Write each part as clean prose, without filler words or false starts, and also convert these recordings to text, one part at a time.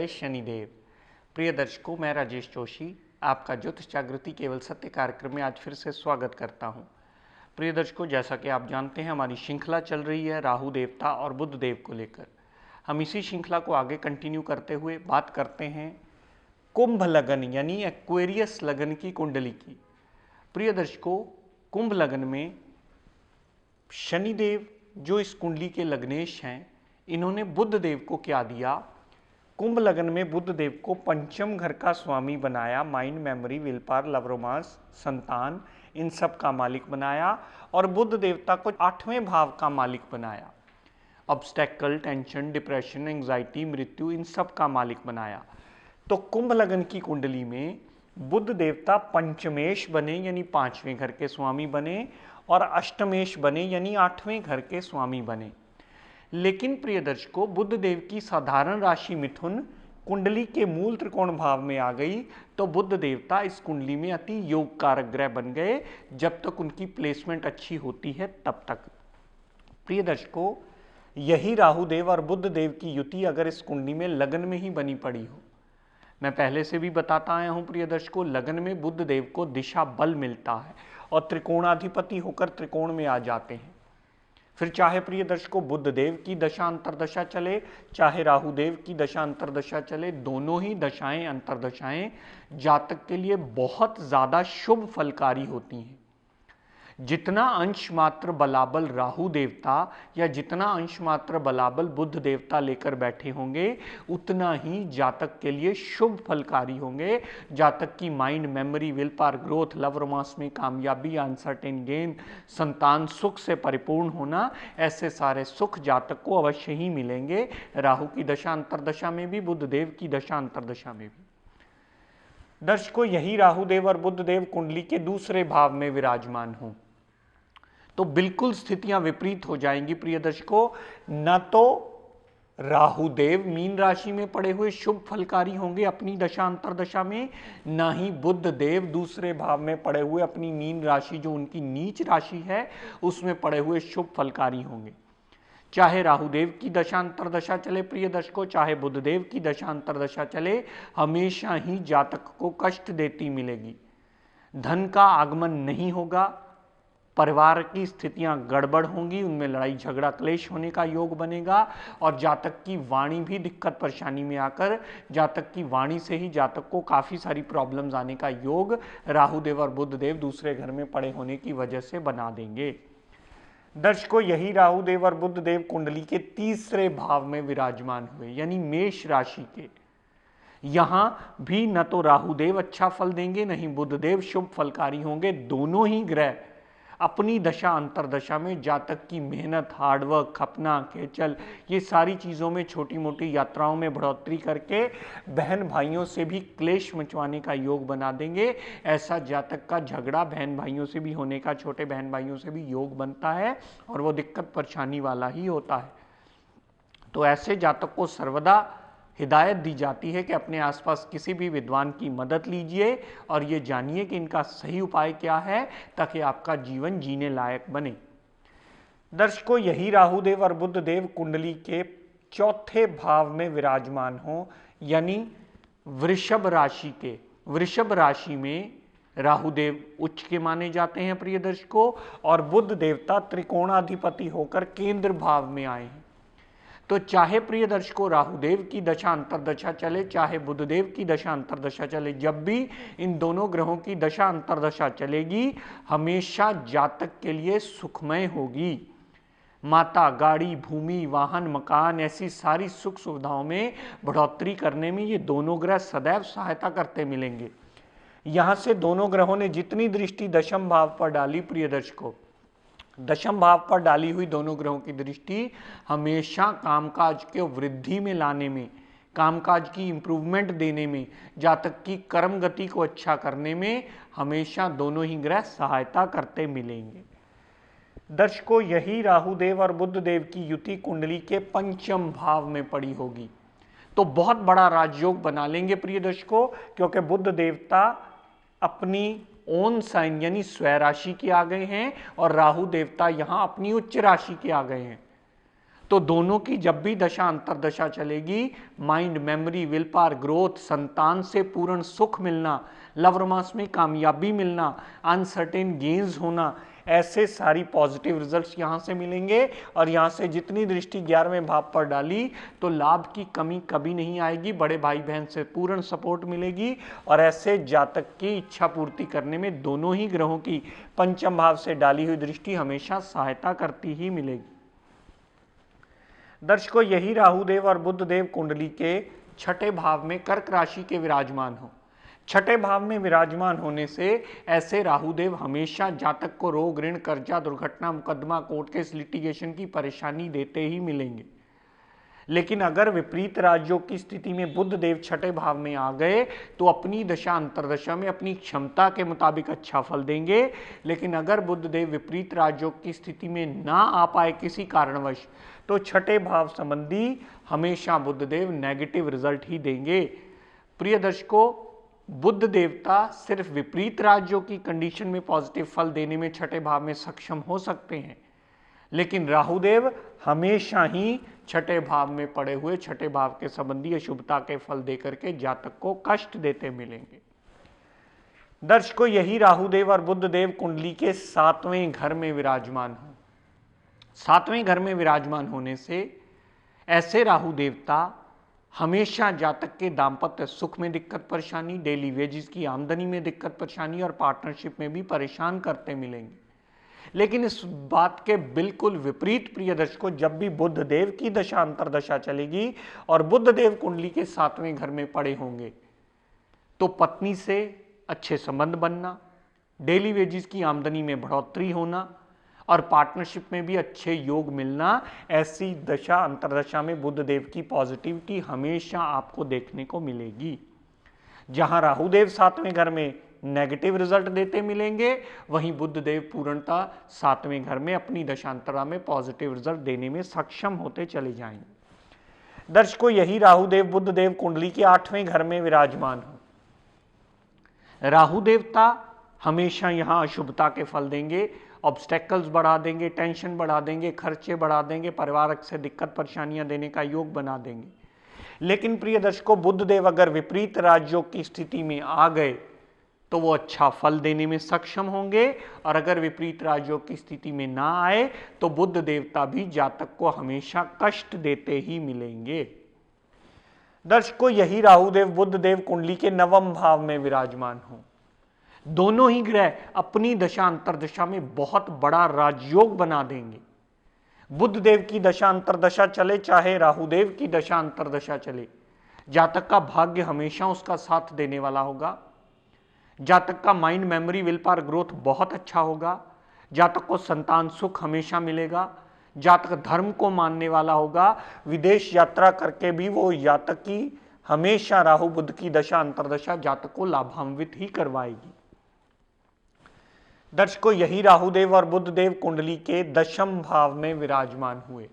शनिदेव। प्रिय दर्शकों, मैं राजेश जोशी आपका ज्योतिष जागृति केवल सत्य कार्यक्रम में आज फिर से स्वागत करता हूं। प्रिय दर्शकों, जैसा कि आप जानते हैं हमारी श्रृंखला चल रही है राहु देवता और बुध देव को लेकर। हम इसी श्रृंखला को आगे कंटिन्यू करते हुए बात करते हैं कुंभ लगन यानी एक्वेरियस लगन की कुंडली की। प्रिय दर्शकों, कुंभ लगन में शनिदेव जो इस कुंडली के लग्नेश हैं, इन्होंने बुध देव को क्या दिया? कुंभ लगन में बुध देव को पंचम घर का स्वामी बनाया, mind, memory, will power, love, romance, संतान, इन सब का मालिक बनाया। और बुध देवता को 8वें भाव का मालिक बनाया, ऑब्स्टेकल, टेंशन, डिप्रेशन, एंजाइटी, मृत्यु, इन सब का मालिक बनाया। तो कुंभ लगन की कुंडली में बुध देवता पंचमेश बने यानी 5वें घर के स्वामी बने, और अष्टमेश बने यानी 8वें घर के स्वामी बने। लेकिन प्रिय दर्शकों, बुध देव की साधारण राशि मिथुन कुंडली के मूल त्रिकोण भाव में आ गई, तो बुध देवता इस कुंडली में अति योग कारक ग्रह बन गए जब तक उनकी प्लेसमेंट अच्छी होती है तब तक। प्रिय दर्शकों, यही राहु देव और बुध देव की युति अगर इस कुंडली में लगन में ही बनी पड़ी हो, मैं पहले से भी बताता आया हूं प्रिय दर्शकों, लगन में बुध देव को दिशा बल मिलता है और त्रिकोणाधिपति होकर त्रिकोण में आ जाते हैं। फिर चाहे प्रिय दर्शकों बुध देव की दशा अंतरदशा चले, चाहे राहु देव की दशा अंतरदशा चले, दोनों ही दशाएं अंतरदशाएं जातक के लिए बहुत ज्यादा शुभ फलकारी होती हैं। जितना अंश मात्र बलाबल राहु देवता या जितना अंश मात्र बलाबल बुध देवता लेकर बैठे होंगे, उतना ही जातक के लिए शुभ फलकारी होंगे। जातक की mind, memory, will power, growth, love, romance में कामयाबी, अनसर्टेन गेन, संतान सुख से परिपूर्ण होना, ऐसे सारे सुख जातक को अवश्य ही मिलेंगे, राहु की दशा अंतरदशा में भी, बुध देव की दशा अंतरदशा में भी। दर्शकों, यही राहु देव और बुध देव कुंडली के दूसरे भाव में विराजमान हों तो बिल्कुल स्थितियां विपरीत हो जाएंगी। प्रिय दर्शकों, न तो राहु देव मीन राशि में पड़े हुए शुभ फलकारी होंगे अपनी दशा अंतरदशा में, न ही बुध देव दूसरे भाव में पड़े हुए अपनी मीन राशि जो उनकी नीच राशि है उसमें पड़े हुए शुभ फलकारी होंगे। चाहे राहु देव की दशा अंतरदशा चले प्रिय दर्शकों, चाहे बुध देव की दशा अंतरदशा चले, हमेशा ही जातक को कष्ट देती मिलेगी। धन का आगमन नहीं होगा, परिवार की स्थितियां गड़बड़ होंगी, उनमें लड़ाई झगड़ा क्लेश होने का योग बनेगा, और जातक की वाणी भी दिक्कत परेशानी में आकर जातक की वाणी से ही जातक को काफी सारी प्रॉब्लम्स आने का योग राहु देव और बुध देव दूसरे घर में पड़े होने की वजह से बना देंगे। दर्शकों, यही राहु देव और बुध देव कुंडली के तीसरे भाव में विराजमान हुए यानी मेष राशि के। यहां भी न तो राहु देव अच्छा फल देंगे, न ही बुध देव शुभ फलकारी होंगे। दोनों ही ग्रह अपनी दशा अंतरदशा में जातक की मेहनत, हार्डवर्क, खपना, खेचल, ये सारी चीज़ों में, छोटी मोटी यात्राओं में बढ़ोतरी करके बहन भाइयों से भी क्लेश मचवाने का योग बना देंगे। ऐसा जातक का झगड़ा बहन भाइयों से भी होने का, छोटे बहन भाइयों से भी योग बनता है और वो दिक्कत परेशानी वाला ही होता है। तो ऐसे जातक को सर्वदा हिदायत दी जाती है कि अपने आसपास किसी भी विद्वान की मदद लीजिए और ये जानिए कि इनका सही उपाय क्या है ताकि आपका जीवन जीने लायक बने। दर्शकों, यही राहु देव और बुध देव कुंडली के चौथे भाव में विराजमान हो यानी वृषभ राशि के। वृषभ राशि में राहु देव उच्च के माने जाते हैं प्रिय दर्शकों, और बुध देवता त्रिकोणाधिपति होकर केंद्र भाव में आए हैं। तो चाहे प्रिय दर्शकों राहु देव की दशा अंतरदशा चले, चाहे बुध देव की दशा अंतरदशा चले, जब भी इन दोनों ग्रहों की दशा अंतरदशा चलेगी हमेशा जातक के लिए सुखमय होगी। माता, गाड़ी, भूमि, वाहन, मकान, ऐसी सारी सुख सुविधाओं में बढ़ोतरी करने में ये दोनों ग्रह सदैव सहायता करते मिलेंगे। यहां से दोनों ग्रहों ने जितनी दृष्टि दशम भाव पर डाली प्रिय दर्शकों, दशम भाव पर डाली हुई दोनों ग्रहों की दृष्टि हमेशा कामकाज के वृद्धि में लाने में, कामकाज की इंप्रूवमेंट देने में, जातक की कर्म गति को अच्छा करने में हमेशा दोनों ही ग्रह सहायता करते मिलेंगे। दर्शकों, यही राहु देव और बुध देव की युति कुंडली के पंचम भाव में पड़ी होगी तो बहुत बड़ा राजयोग बना लेंगे प्रिय दर्शकों, क्योंकि बुध देवता अपनी ओन साइन यानी स्वराशि के आ गए हैं और राहु देवता यहां अपनी उच्च राशि के आ गए हैं। तो दोनों की जब भी दशा अंतरदशा चलेगी, mind, memory, will power, growth, संतान से पूर्ण सुख मिलना, लव रोमांस में कामयाबी मिलना, अनसर्टेन गेन्स होना, ऐसे सारी पॉजिटिव रिजल्ट्स यहां से मिलेंगे। और यहां से जितनी दृष्टि 11वें भाव पर डाली तो लाभ की कमी कभी नहीं आएगी, बड़े भाई बहन से पूर्ण सपोर्ट मिलेगी। और ऐसे जातक की इच्छा पूर्ति करने में दोनों ही ग्रहों की पंचम भाव से डाली हुई दृष्टि हमेशा सहायता करती ही मिलेगी। दर्शकों, यही राहुदेव और बुधदेव कुंडली के छठे भाव में कर्क राशि के विराजमान हो। छठे भाव में विराजमान होने से ऐसे राहुदेव हमेशा जातक को रोग, ऋण, कर्जा, दुर्घटना, मुकदमा, कोर्ट केस, लिटिगेशन की परेशानी देते ही मिलेंगे। लेकिन अगर विपरीत राजयोग की स्थिति में बुधदेव छठे भाव में आ गए तो अपनी दशा अंतरदशा में अपनी क्षमता के मुताबिक अच्छा फल देंगे। लेकिन अगर बुधदेव विपरीत राजयोग की स्थिति में ना आ पाए किसी कारणवश, तो छठे भाव संबंधी हमेशा बुधदेव नेगेटिव रिजल्ट ही देंगे। प्रिय दर्शकों, बुध देवता सिर्फ विपरीत राजयोग की कंडीशन में पॉजिटिव फल देने में छठे भाव में सक्षम हो सकते हैं, लेकिन राहुदेव हमेशा ही छठे भाव में पड़े हुए छठे भाव के संबंधी अशुभता के फल देकर के जातक को कष्ट देते मिलेंगे। दर्शकों, यही राहुदेव और बुधदेव कुंडली के 7वें घर में विराजमान हो। 7वें घर में विराजमान होने से ऐसे राहु देवता हमेशा जातक के दाम्पत्य सुख में दिक्कत परेशानी, डेली वेजिस की आमदनी में दिक्कत परेशानी और पार्टनरशिप में भी परेशान करते मिलेंगे। लेकिन इस बात के बिल्कुल विपरीत प्रिय दर्शकों, जब भी बुधदेव की दशा अंतरदशा चलेगी और बुधदेव कुंडली के 7वें घर में पड़े होंगे तो पत्नी से अच्छे संबंध बनना, डेली वेजिस की आमदनी में बढ़ोतरी होना और पार्टनरशिप में भी अच्छे योग मिलना, ऐसी दशा अंतरदशा में बुधदेव की पॉजिटिविटी हमेशा आपको देखने को मिलेगी। जहां राहुदेव 7वें घर में नेगेटिव रिजल्ट देते मिलेंगे, वहीं बुधदेव पूर्णतः 7वें घर में अपनी दशांतरा में पॉजिटिव रिजल्ट देने में सक्षम होते चले जाएंगे। दर्शकों, यही राहुदेव बुधदेव कुंडली के 8वें घर में विराजमान हो। राहु देवता हमेशा यहां अशुभता के फल देंगे, ऑब्स्टेकल्स बढ़ा देंगे, टेंशन बढ़ा देंगे, खर्चे बढ़ा देंगे, परिवार से दिक्कत परेशानियां देने का योग बना देंगे। लेकिन प्रिय दर्शकों, बुधदेव अगर विपरीत राजयोग की स्थिति में आ गए तो वो अच्छा फल देने में सक्षम होंगे, और अगर विपरीत राजयोग की स्थिति में ना आए तो बुध देवता भी जातक को हमेशा कष्ट देते ही मिलेंगे। दर्शकों, यही राहुदेव बुधदेव कुंडली के 9वें भाव में विराजमान हो। दोनों ही ग्रह अपनी दशा अंतरदशा में बहुत बड़ा राजयोग बना देंगे। बुधदेव की दशा अंतरदशा चले चाहे राहुदेव की दशा अंतरदशा चले, जातक का भाग्य हमेशा उसका साथ देने वाला होगा। जातक का mind, memory, will power, growth बहुत अच्छा होगा। जातक को संतान सुख हमेशा मिलेगा। जातक धर्म को मानने वाला होगा। विदेश यात्रा करके भी वो जातक की हमेशा राहु बुध की दशा अंतरदशा जातक को लाभान्वित ही करवाएगी। दर्शकों, यही राहुदेव और बुधदेव कुंडली के 10वें भाव में विराजमान हुए।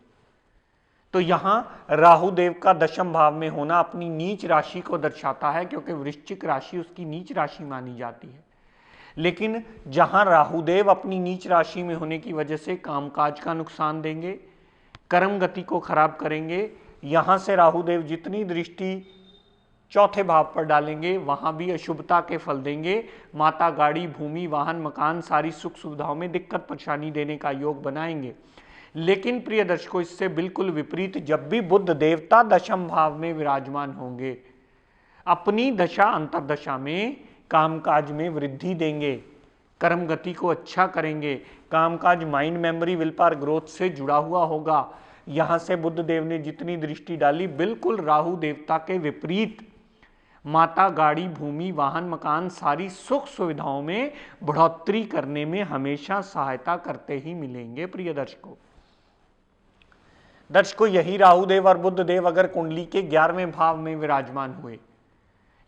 तो यहां राहुदेव का 10वें भाव में होना अपनी नीच राशि को दर्शाता है, क्योंकि वृश्चिक राशि उसकी नीच राशि मानी जाती है। लेकिन जहां राहुदेव अपनी नीच राशि में होने की वजह से कामकाज का नुकसान देंगे, कर्म गति को खराब करेंगे, यहां से राहुदेव जितनी दृष्टि चौथे भाव पर डालेंगे वहां भी अशुभता के फल देंगे। माता, गाड़ी, भूमि, वाहन, मकान, सारी सुख सुविधाओं में दिक्कत परेशानी देने का योग बनाएंगे। लेकिन प्रिय दर्शकों, इससे बिल्कुल विपरीत जब भी बुध देवता 10वें भाव में विराजमान होंगे, अपनी दशा अंतरदशा में कामकाज में वृद्धि देंगे, कर्म गति को अच्छा करेंगे, कामकाज mind, memory, will power, growth से जुड़ा हुआ होगा। यहां से बुध देव ने जितनी दृष्टि डाली बिल्कुल राहु देवता के विपरीत माता, गाड़ी, भूमि, वाहन, मकान, सारी सुख सुविधाओं में बढ़ोतरी करने में हमेशा सहायता करते ही मिलेंगे। प्रिय दर्शकों, यही राहुदेव और बुधदेव अगर कुंडली के 11वें भाव में विराजमान हुए,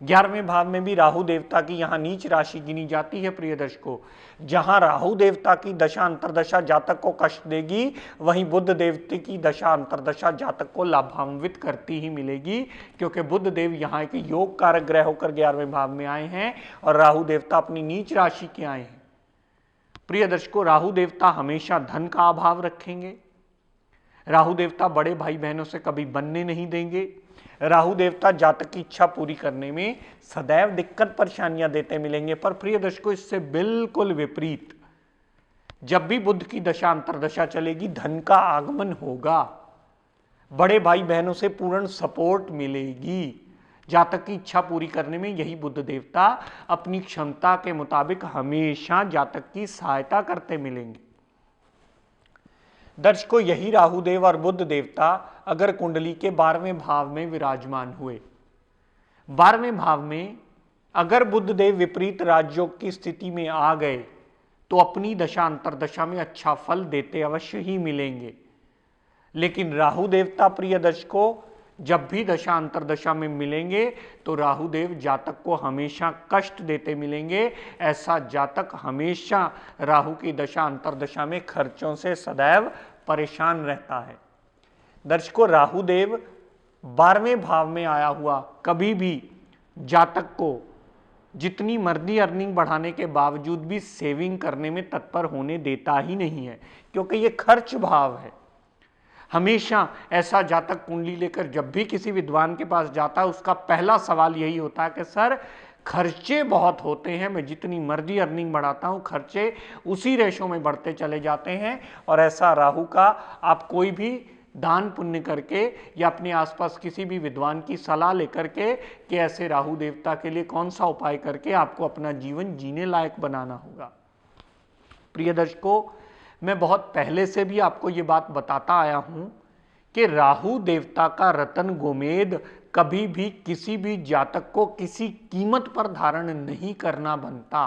11वें भाव में भी राहु देवता की यहां नीच राशि गिनी जाती है। प्रिय दर्शकों, जहां राहु देवता की दशा अंतरदशा जातक को कष्ट देगी, वहीं बुध देवता की दशा अंतरदशा जातक को लाभान्वित करती ही मिलेगी, क्योंकि बुध देव यहां एक योग कारक ग्रह होकर 11वें भाव में आए हैं और राहु देवता अपनी नीच राशि के आए हैं। प्रिय दर्शकों, राहु देवता हमेशा धन का अभाव रखेंगे। राहु देवता बड़े भाई बहनों से कभी बनने नहीं देंगे। राहु देवता जातक की इच्छा पूरी करने में सदैव दिक्कत परेशानियां देते मिलेंगे। पर प्रिय दर्शकों, इससे बिल्कुल विपरीत जब भी बुध की दशा अंतरदशा चलेगी, धन का आगमन होगा, बड़े भाई बहनों से पूर्ण सपोर्ट मिलेगी। जातक की इच्छा पूरी करने में यही बुध देवता अपनी क्षमता के मुताबिक हमेशा जातक की सहायता करते मिलेंगे। दर्शकों, यही राहुदेव और बुध देवता अगर कुंडली के 12वें भाव में विराजमान हुए, 12वें भाव में अगर बुध देव विपरीत राजयोग की स्थिति में आ गए तो अपनी दशा अंतरदशा में अच्छा फल देते अवश्य ही मिलेंगे। लेकिन राहु देवता प्रिय दर्शकों जब भी दशा अंतरदशा में मिलेंगे तो राहु देव जातक को हमेशा कष्ट देते मिलेंगे। ऐसा जातक हमेशा राहु की दशा अंतरदशा में खर्चों से सदैव परेशान रहता है। दर्शकों, राहु देव 12वें भाव में आया हुआ कभी भी जातक को जितनी मर्जी अर्निंग बढ़ाने के बावजूद भी सेविंग करने में तत्पर होने देता ही नहीं है, क्योंकि ये खर्च भाव है। हमेशा ऐसा जातक कुंडली लेकर जब भी किसी विद्वान के पास जाता है, उसका पहला सवाल यही होता है कि सर खर्चे बहुत होते हैं, मैं जितनी मर्जी अर्निंग बढ़ाता हूं खर्चे उसी रेशो में बढ़ते चले जाते हैं। और ऐसा राहु का आप कोई भी दान पुण्य करके या अपने आसपास किसी भी विद्वान की सलाह लेकर के कि ऐसे राहु देवता के लिए कौन सा उपाय करके आपको अपना जीवन जीने लायक बनाना होगा। प्रिय दर्शकों, मैं बहुत पहले से भी आपको ये बात बताता आया हूं कि राहु देवता का रतन गोमेद कभी भी किसी भी जातक को किसी कीमत पर धारण नहीं करना बनता,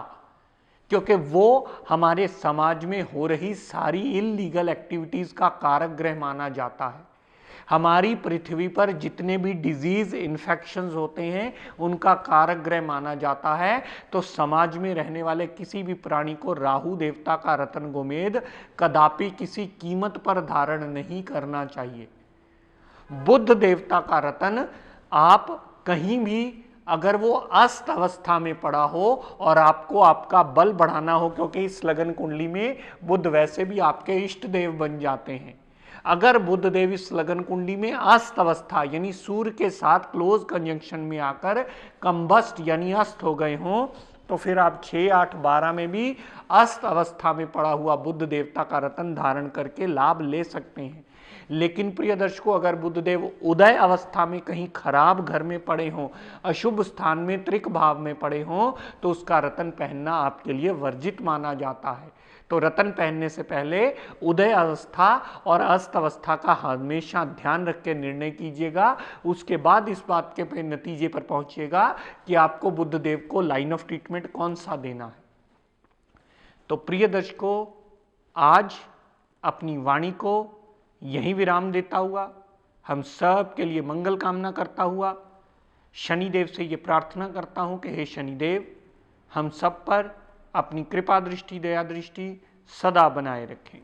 क्योंकि वो हमारे समाज में हो रही सारी इलीगल एक्टिविटीज का कारक ग्रह माना जाता है। हमारी पृथ्वी पर जितने भी डिजीज इन्फेक्शंस होते हैं उनका कारक ग्रह माना जाता है। तो समाज में रहने वाले किसी भी प्राणी को राहु देवता का रतन गोमेद कदापि किसी कीमत पर धारण नहीं करना चाहिए। बुध देवता का रतन आप कहीं भी अगर वो अस्त अवस्था में पड़ा हो और आपको आपका बल बढ़ाना हो, क्योंकि इस लगन कुंडली में बुध वैसे भी आपके इष्ट देव बन जाते हैं, अगर बुध देव इस लगन कुंडली में अस्त अवस्था यानी सूर्य के साथ क्लोज कंजंक्शन में आकर कंबस्ट यानी अस्त हो गए हों, तो फिर आप 6, 8, 12 में भी अस्त अवस्था में पड़ा हुआ बुध देवता का रतन धारण करके लाभ ले सकते हैं। लेकिन प्रिय दर्शकों, अगर बुधदेव उदय अवस्था में कहीं खराब घर में पड़े हों, अशुभ स्थान में त्रिक भाव में पड़े हों, तो उसका रतन पहनना आपके लिए वर्जित माना जाता है। तो रतन पहनने से पहले उदय अवस्था और अस्त अवस्था का हमेशा ध्यान रख के निर्णय कीजिएगा। उसके बाद इस बात के नतीजे पर पहुंचिएगा कि आपको बुधदेव को लाइन ऑफ ट्रीटमेंट कौन सा देना है। तो प्रिय दर्शकों, आज अपनी वाणी को यही विराम देता हुआ, हम सब के लिए मंगल कामना करता हुआ, शनिदेव से ये प्रार्थना करता हूं कि हे शनिदेव, हम सब पर अपनी कृपा दृष्टि, दया दृष्टि सदा बनाए रखें।